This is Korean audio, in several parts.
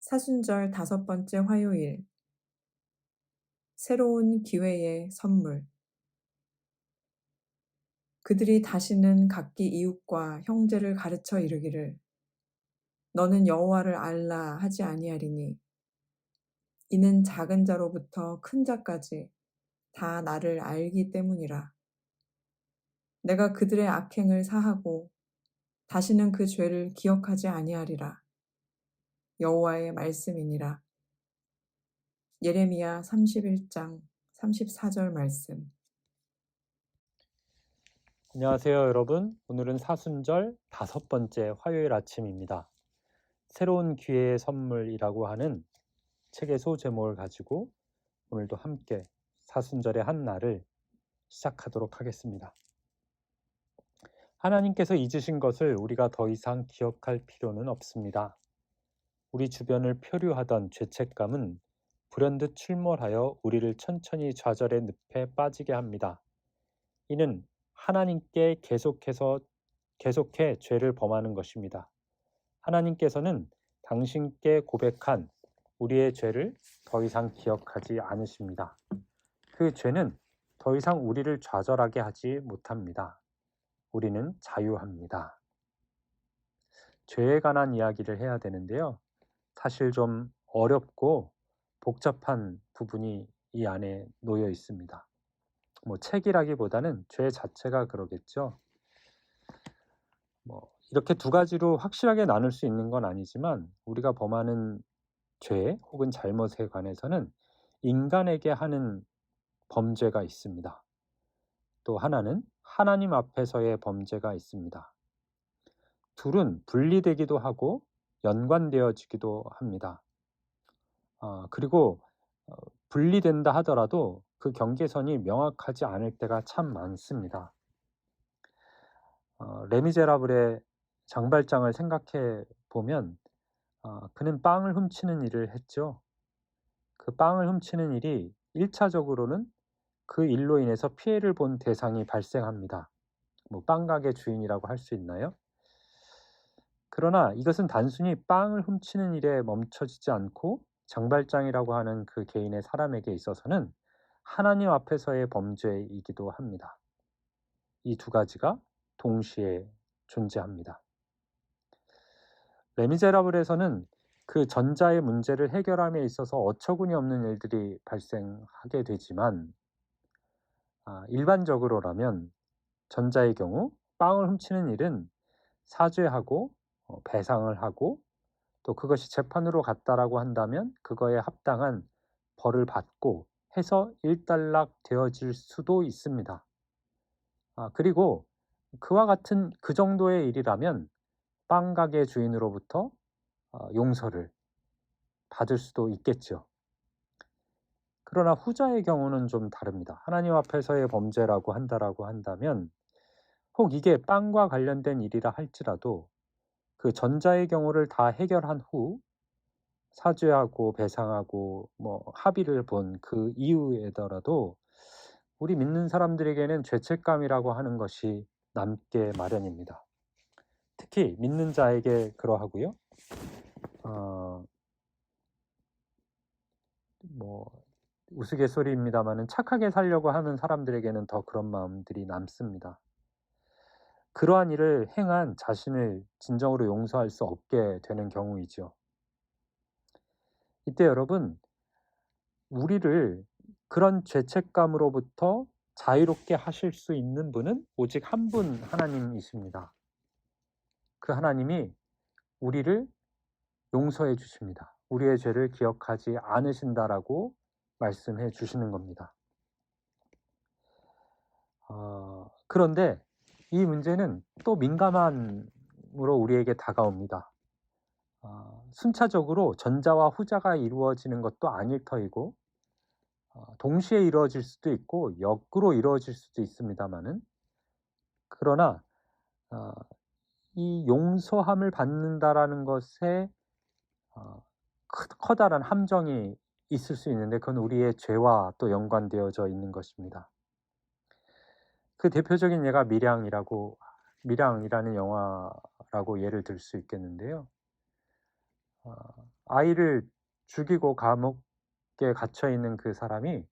사순절 5번째 화요일, 새로운 기회의 선물. 그들이 다시는 각기 이웃과 형제를 가르쳐 이르기를 너는 여호와를 알라 하지 아니하리니 이는 작은 자로부터 큰 자까지 다 나를 알기 때문이라. 내가 그들의 악행을 사하고 다시는 그 죄를 기억하지 아니하리라. 여호와의 말씀이니라. 예레미야 31장 34절 말씀. 안녕하세요, 여러분. 오늘은 사순절 5번째 화요일 아침입니다. 새로운 기회의 선물이라고 하는 책의 소제목을 가지고 오늘도 함께 사순절의 한 날을 시작하도록 하겠습니다. 하나님께서 잊으신 것을 우리가 더 이상 기억할 필요는 없습니다. 우리 주변을 표류하던 죄책감은 불현듯 출몰하여 우리를 천천히 좌절의 늪에 빠지게 합니다. 이는 하나님께 계속해 죄를 범하는 것입니다. 하나님께서는 당신께 고백한 우리의 죄를 더 이상 기억하지 않으십니다. 그 죄는 더 이상 우리를 좌절하게 하지 못합니다. 우리는 자유합니다. 죄에 관한 이야기를 해야 되는데요. 사실 좀 어렵고 복잡한 부분이 이 안에 놓여 있습니다. 책이라기보다는 죄 자체가 그러겠죠. 이렇게 두 가지로 확실하게 나눌 수 있는 건 아니지만 우리가 범하는 죄 혹은 잘못에 관해서는 인간에게 하는 범죄가 있습니다. 또 하나는 하나님 앞에서의 범죄가 있습니다. 둘은 분리되기도 하고 연관되어지기도 합니다. 그리고 분리된다 하더라도 그 경계선이 명확하지 않을 때가 참 많습니다. 레미제라블의 장발장을 생각해 보면 그는 빵을 훔치는 일을 했죠. 그 빵을 훔치는 일이 1차적으로는 그 일로 인해서 피해를 본 대상이 발생합니다. 빵가게 주인이라고 할 수 있나요? 그러나 이것은 단순히 빵을 훔치는 일에 멈춰지지 않고 장발장이라고 하는 그 개인의 사람에게 있어서는 하나님 앞에서의 범죄이기도 합니다. 이 두 가지가 동시에 존재합니다. 레미제라블에서는 그 전자의 문제를 해결함에 있어서 어처구니 없는 일들이 발생하게 되지만 일반적으로라면 전자의 경우 빵을 훔치는 일은 사죄하고 배상을 하고 또 그것이 재판으로 갔다라고 한다면 그거에 합당한 벌을 받고 해서 일단락 되어질 수도 있습니다. 그리고 그와 같은 그 정도의 일이라면 빵 가게 주인으로부터 용서를 받을 수도 있겠죠. 그러나 후자의 경우는 좀 다릅니다. 하나님 앞에서의 범죄라고 한다면 혹 이게 빵과 관련된 일이라 할지라도 그 전자의 경우를 다 해결한 후 사죄하고 배상하고 합의를 본 그 이후에더라도 우리 믿는 사람들에게는 죄책감이라고 하는 것이 남게 마련입니다. 특히 믿는 자에게 그러하고요. 우스갯소리입니다마는 착하게 살려고 하는 사람들에게는 더 그런 마음들이 남습니다. 그러한 일을 행한 자신을 진정으로 용서할 수 없게 되는 경우이죠. 이때 여러분, 우리를 그런 죄책감으로부터 자유롭게 하실 수 있는 분은 오직 한 분 하나님이십니다. 그 하나님이 우리를 용서해 주십니다. 우리의 죄를 기억하지 않으신다라고 말씀해 주시는 겁니다. 그런데 이 문제는 또 민감함으로 우리에게 다가옵니다. 순차적으로 전자와 후자가 이루어지는 것도 아닐 터이고 동시에 이루어질 수도 있고 역으로 이루어질 수도 있습니다만은 그러나 이 용서함을 받는다라는 것에 커다란 함정이 있을 수 있는데 그건 우리의 죄와 또 연관되어져 있는 것입니다. 그 대표적인 예가 밀양이라는 영화라고 예를 들 수 있겠는데요. 아이를 죽이고 감옥에 갇혀 있는 그 사람이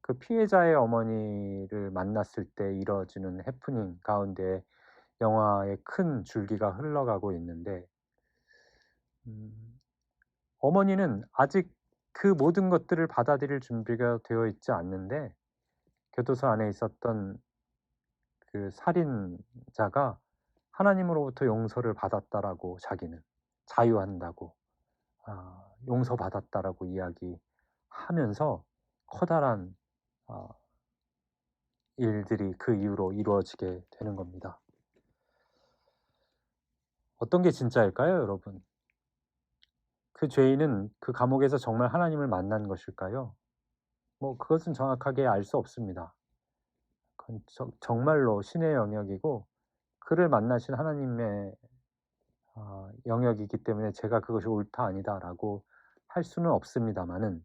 그 피해자의 어머니를 만났을 때 이뤄지는 해프닝 가운데 영화의 큰 줄기가 흘러가고 있는데, 어머니는 아직 그 모든 것들을 받아들일 준비가 되어 있지 않는데, 교도소 안에 있었던 그 살인자가 하나님으로부터 용서를 받았다라고, 자기는 자유한다고, 용서받았다라고 이야기하면서 커다란 일들이 그 이후로 이루어지게 되는 겁니다. 어떤 게 진짜일까요, 여러분? 그 죄인은 그 감옥에서 정말 하나님을 만난 것일까요? 그것은 정확하게 알 수 없습니다. 그건 정말로 신의 영역이고, 그를 만나신 하나님의 영역이기 때문에 제가 그것이 옳다 아니다라고 할 수는 없습니다만은,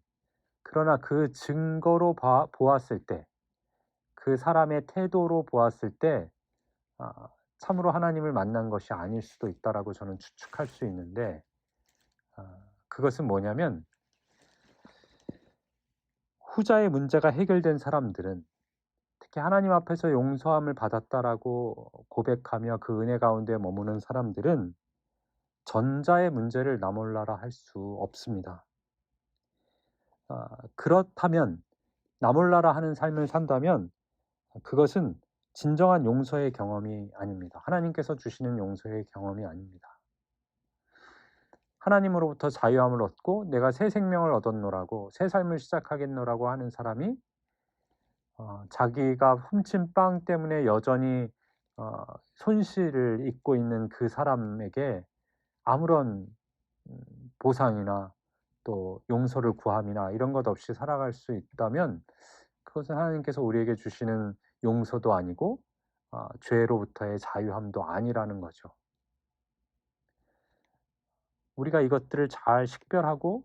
그러나 그 증거로 보았을 때, 그 사람의 태도로 보았을 때 참으로 하나님을 만난 것이 아닐 수도 있다라고 저는 추측할 수 있는데, 그것은 뭐냐면, 후자의 문제가 해결된 사람들은, 특히 하나님 앞에서 용서함을 받았다라고 고백하며 그 은혜 가운데 머무는 사람들은 전자의 문제를 나몰라라 할 수 없습니다. 그렇다면, 나몰라라 하는 삶을 산다면 그것은 진정한 용서의 경험이 아닙니다. 하나님께서 주시는 용서의 경험이 아닙니다. 하나님으로부터 자유함을 얻고 내가 새 생명을 얻었노라고, 새 삶을 시작하겠노라고 하는 사람이 자기가 훔친 빵 때문에 여전히 손실을 입고 있는 그 사람에게 아무런 보상이나 또 용서를 구함이나 이런 것 없이 살아갈 수 있다면, 그것은 하나님께서 우리에게 주시는 용서도 아니고 죄로부터의 자유함도 아니라는 거죠. 우리가 이것들을 잘 식별하고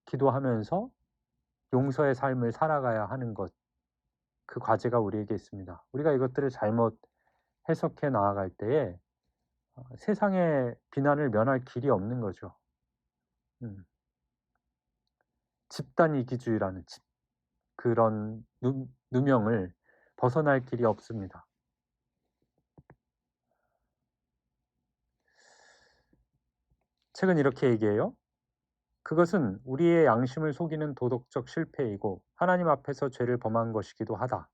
기도하면서 용서의 삶을 살아가야 하는 것, 그 과제가 우리에게 있습니다. 우리가 이것들을 잘못 해석해 나아갈 때에 세상의 비난을 면할 길이 없는 거죠. 집단 이기주의라는 그런 누명을 벗어날 길이 없습니다. 책은 이렇게 얘기해요. 그것은 우리의 양심을 속이는 도덕적 실패이고 하나님 앞에서 죄를 범한 것이기도 하다.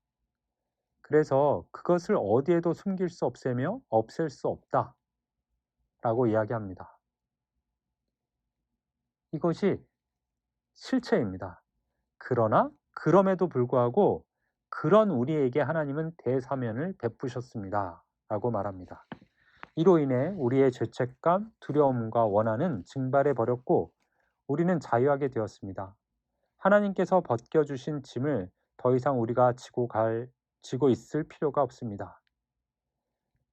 그래서 그것을 어디에도 숨길 수 없애며 없앨 수 없다 라고 이야기합니다. 이것이 실체입니다. 그러나 그럼에도 불구하고 그런 우리에게 하나님은 대사면을 베푸셨습니다 라고 말합니다. 이로 인해 우리의 죄책감, 두려움과 원한은 증발해 버렸고 우리는 자유하게 되었습니다. 하나님께서 벗겨주신 짐을 더 이상 우리가 지고 있을 필요가 없습니다.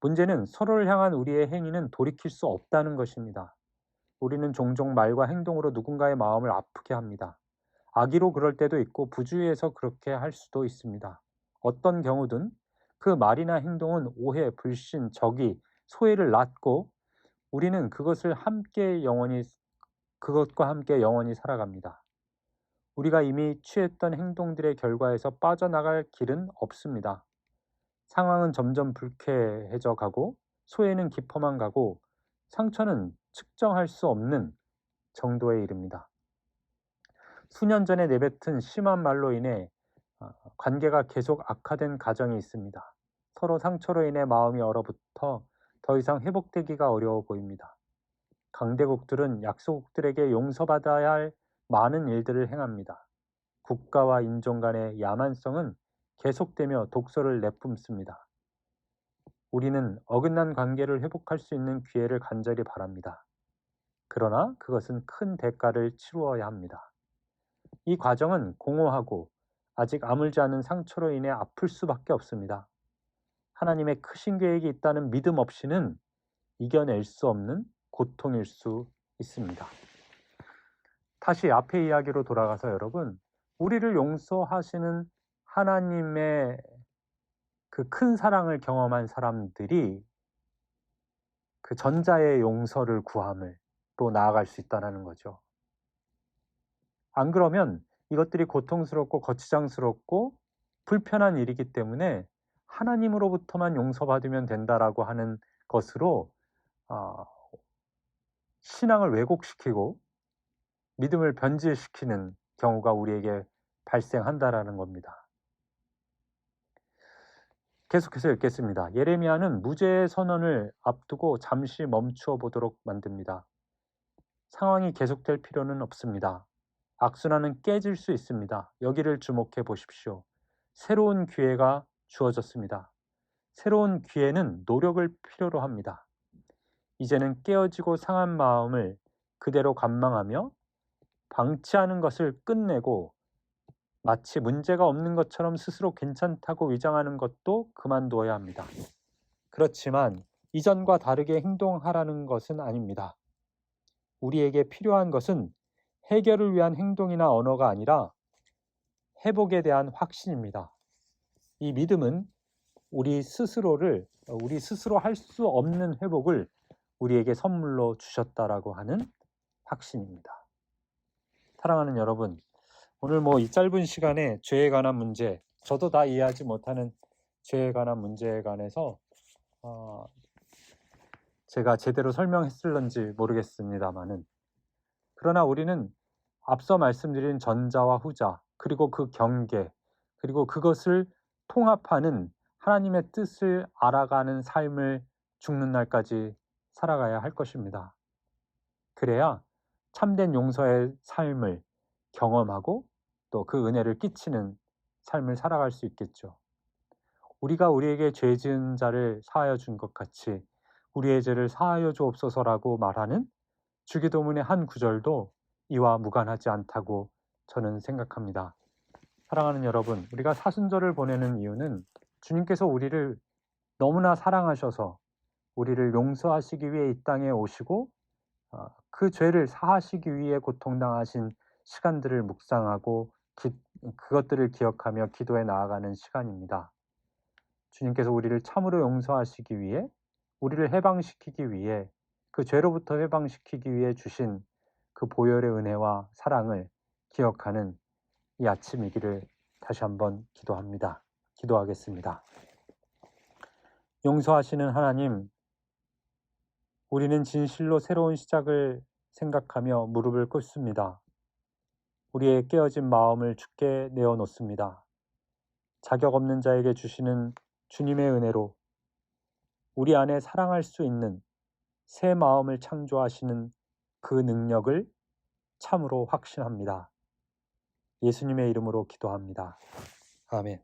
문제는 서로를 향한 우리의 행위는 돌이킬 수 없다는 것입니다. 우리는 종종 말과 행동으로 누군가의 마음을 아프게 합니다. 악의로 그럴 때도 있고 부주의해서 그렇게 할 수도 있습니다. 어떤 경우든 그 말이나 행동은 오해, 불신, 적의, 소외를 낳고 우리는 그것과 함께 영원히 살아갑니다. 우리가 이미 취했던 행동들의 결과에서 빠져나갈 길은 없습니다. 상황은 점점 불쾌해져 가고 소외는 깊어만 가고 상처는 측정할 수 없는 정도에 이릅니다. 수년 전에 내뱉은 심한 말로 인해 관계가 계속 악화된 가정이 있습니다. 서로 상처로 인해 마음이 얼어붙어 더 이상 회복되기가 어려워 보입니다. 강대국들은 약소국들에게 용서받아야 할 많은 일들을 행합니다. 국가와 인종 간의 야만성은 계속되며 독소를 내뿜습니다. 우리는 어긋난 관계를 회복할 수 있는 기회를 간절히 바랍니다. 그러나 그것은 큰 대가를 치루어야 합니다. 이 과정은 공허하고 아직 아물지 않은 상처로 인해 아플 수밖에 없습니다. 하나님의 크신 계획이 있다는 믿음 없이는 이겨낼 수 없는 고통일 수 있습니다. 다시 앞의 이야기로 돌아가서 여러분, 우리를 용서하시는 하나님의 그 큰 사랑을 경험한 사람들이 그 전자의 용서를 구함을 나아갈 수 있다는 거죠. 안 그러면 이것들이 고통스럽고 거추장스럽고 불편한 일이기 때문에 하나님으로부터만 용서받으면 된다라고 하는 것으로 신앙을 왜곡시키고 믿음을 변질시키는 경우가 우리에게 발생한다라는 겁니다. 계속해서 읽겠습니다. 예레미야는 무죄의 선언을 앞두고 잠시 멈추어 보도록 만듭니다. 상황이 계속될 필요는 없습니다. 악순환은 깨질 수 있습니다. 여기를 주목해 보십시오. 새로운 기회가 주어졌습니다. 새로운 기회는 노력을 필요로 합니다. 이제는 깨어지고 상한 마음을 그대로 관망하며 방치하는 것을 끝내고 마치 문제가 없는 것처럼 스스로 괜찮다고 위장하는 것도 그만두어야 합니다. 그렇지만 이전과 다르게 행동하라는 것은 아닙니다. 우리에게 필요한 것은 해결을 위한 행동이나 언어가 아니라 회복에 대한 확신입니다. 이 믿음은 우리 스스로 할 수 없는 회복을 우리에게 선물로 주셨다라고 하는 확신입니다. 사랑하는 여러분, 오늘 이 짧은 시간에 죄에 관한 문제, 저도 다 이해하지 못하는 죄에 관한 문제에 관해서 제가 제대로 설명했을런지 모르겠습니다만은, 그러나 우리는 앞서 말씀드린 전자와 후자, 그리고 그 경계, 그리고 그것을 통합하는 하나님의 뜻을 알아가는 삶을 죽는 날까지 살아가야 할 것입니다. 그래야 참된 용서의 삶을 경험하고 또 그 은혜를 끼치는 삶을 살아갈 수 있겠죠. 우리가 우리에게 죄 지은 자를 사하여 준 것 같이 우리의 죄를 사하여 주옵소서라고 말하는 주기도문의 한 구절도 이와 무관하지 않다고 저는 생각합니다. 사랑하는 여러분, 우리가 사순절을 보내는 이유는 주님께서 우리를 너무나 사랑하셔서 우리를 용서하시기 위해 이 땅에 오시고 그 죄를 사하시기 위해 고통당하신 시간들을 묵상하고 그것들을 기억하며 기도에 나아가는 시간입니다. 주님께서 우리를 참으로 용서하시기 위해, 우리를 해방시키기 위해, 그 죄로부터 해방시키기 위해 주신 그 보혈의 은혜와 사랑을 기억하는 이 아침이기를 다시 한번 기도하겠습니다. 용서하시는 하나님, 우리는 진실로 새로운 시작을 생각하며 무릎을 꿇습니다. 우리의 깨어진 마음을 주께 내어놓습니다. 자격 없는 자에게 주시는 주님의 은혜로 우리 안에 사랑할 수 있는 새 마음을 창조하시는 그 능력을 참으로 확신합니다. 예수님의 이름으로 기도합니다. 아멘.